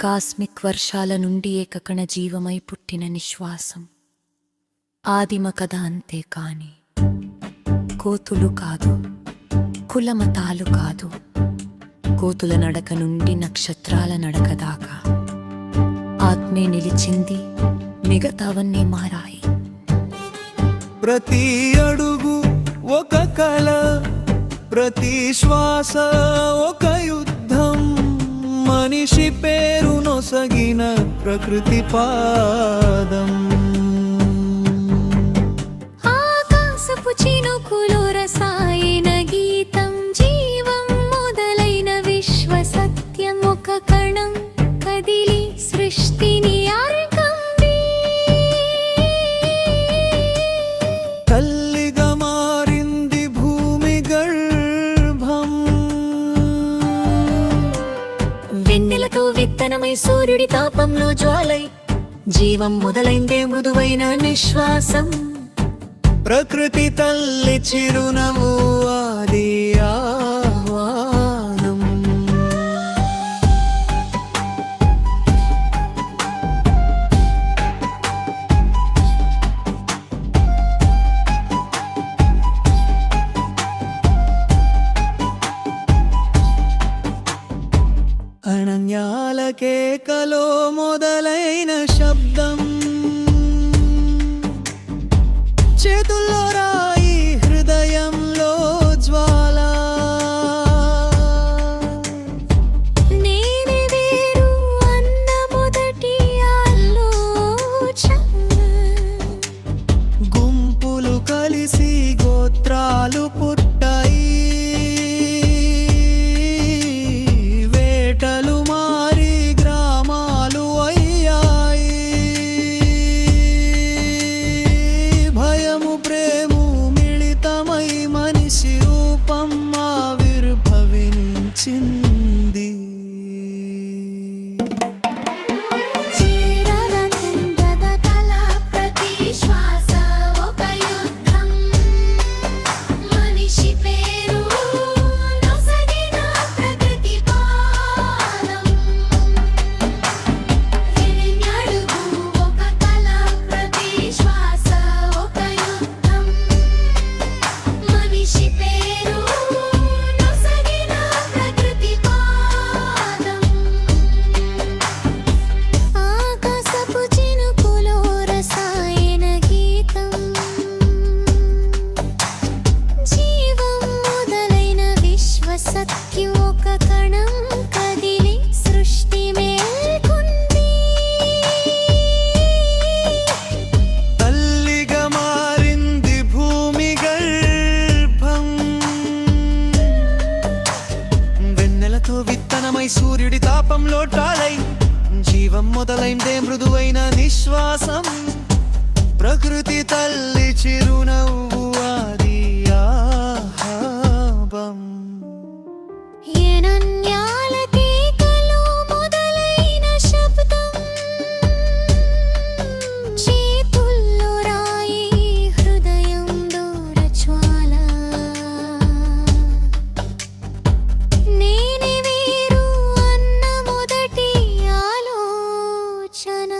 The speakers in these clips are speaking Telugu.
కాస్మిక్ వర్షాల నుండి ఏకకణ జీవమై పుట్టిన నిశ్వాసం. ఆదిమ కథ అంతే కాని కోతులు కాదు, కులమతాలు కాదు, కోతుల నడక నుండి నక్షత్రాల నడక దాకా ఆత్మే నిలిచింది, మిగతావన్నీ మారాయి. ప్రతి అడుగు ఒక కళ, ప్రతి శ్వాస ఒక యుద్ధం, మనిషి పేరు నొసగిన ప్రకృతి పాదం. ఆకాశపు చినుకులు రసాయన గీతం, జీవం మొదలైన విశ్వ సత్యం, ఒక కణం కదిలి సృష్టిని అరకంది. తల్లిగా మారింది భూమి గర్భం, వెన్నెలతో విత్తనమై సూర్యుడి తాపంలో జ్వాలై, జీవం మొదలైందే మృదువైన నిశ్వాసం. ప్రకృతి తల్లి చిరునవ్వు ఆది ఆహ్వానం. అనన్యాల కేకలో మొదలైన శబ్దం, చేతుల్లో రాయి, హృదయంలో జ్వాల. నేనే వేరు అన్న మొదటి ఆలోచన, గుంపులు కలిసి గోత్రాలు పుట్టాయి, వేటలు మారి గ్రామాలు అయ్యాయి. భయము ప్రేము మిళితమై మనిషి రూపం ఆవిర్భవించింది. చీరగంధద కళ, ప్రతి శ్వాస ఒక యుద్ధం, మనిషి పేరు నొసగిన ప్రకృతి పాదం. ఎన్నడుగు ఒక కళ, ప్రతి శ్వాస ఒక యుద్ధం, మనిషి పేరు నొసగిన ప్రకృతి పాదం. ఆకాశపు చినుకులో రసాయన గీతం, జీవం మొదలైన విశ్వ సత్యం, ఒక కణం కదిలి సృష్టి మేల్కొంది. తల్లిగా మారింది భూమి గర్భం, వెన్నెలతో విత్తనమై సూర్యుడి తాపంలో టాలై, జీవం మొదలైందే మృదువైన నిశ్వాసం. ప్రకృతి తల్లి చిరునవ్వు ఆది ఆహ్వానం. ఎనన్యాల కేకలో మొదలైన శబ్దం, చేతుల్లో రాయి, హృదయం దూర జ్వాల. నేనే వేరు అన్న మొదటి ఆలోచన.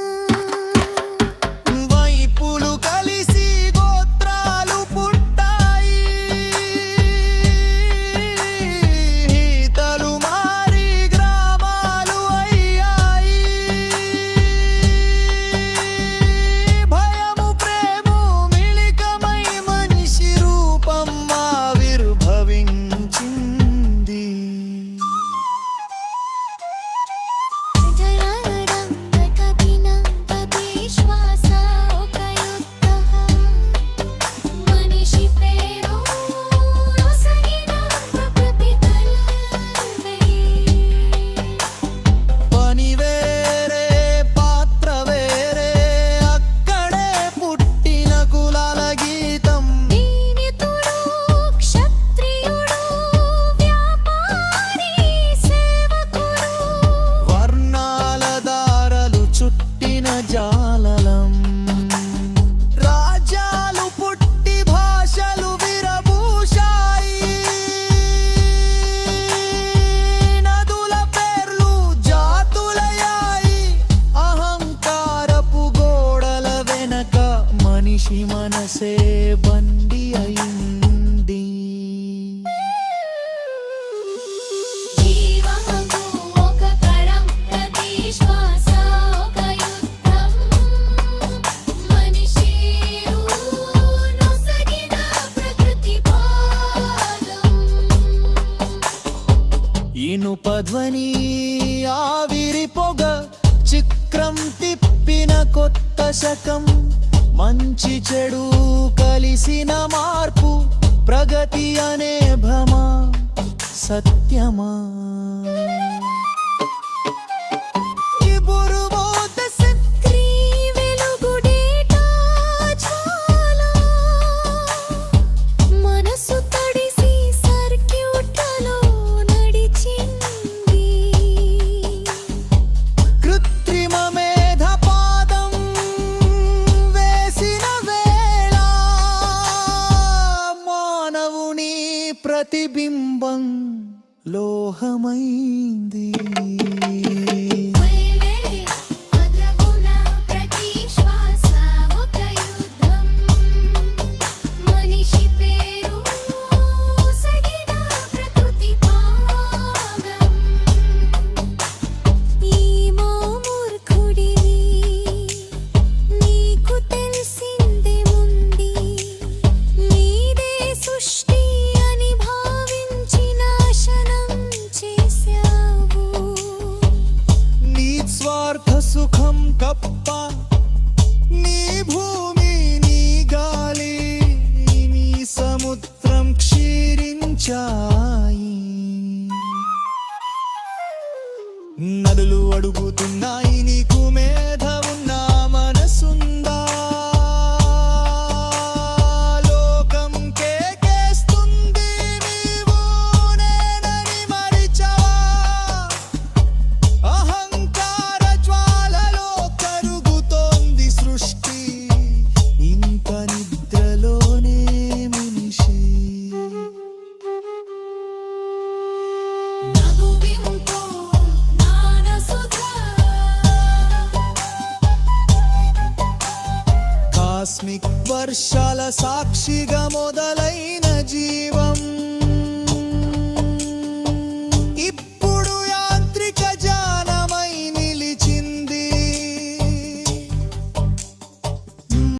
మనిషి మనసే బండి అయింది. జీవమగు ఒక కరం ప్రతి శ్వాస ఒక యుద్ధం మనిషి నొసగిన ప్రకృతి పాదం ఇనుపధ్వని ఆవిరి పొగ చిక్రం తిప్పిన కొత్త శకం మంచి చెడు కలిసిన మార్పు ప్రగతి అనే భ్రమ సత్యమా ఇబురుబోత క్రీ వెలుగుడేటా జ్వాల మనసు తడిసి సర్క్యూట్లలో నడిచింది కృత్రిమ మేధ పాదం వేసిన వేళ మానవుని ప్రతిబింబం లోహమైంది. వేవేడి అద్రగుణ ప్రతి శ్వాస ఒక యుద్ధం మనిషి పేరు సగిన ప్రకృతి పాదం ఈ మామూర్ఖుడివి నీకు తెలిసిందే ముంది నీదే సృష్టి అని భావించి నాశనం చేశావు నీ స్వార్థ సుఖం కప్ప నీ భూమి నీ గాలి నీ సముద్రం క్షీరించాయి. నదులు అడుగుతున్నాయి నీకు మేధ ఉన్నా మనసుందా లోకం కేకేస్తుంది నీవు నేనని మరిచావా అహంకార జ్వాలలో కరుగుతోంది సృష్టి ఇంత నిద్రలోనే మనిషి నగువింతో జ్ఞానసుధా కాస్మిక్ వర్షాల సాక్షిగా మొదలైన జీవం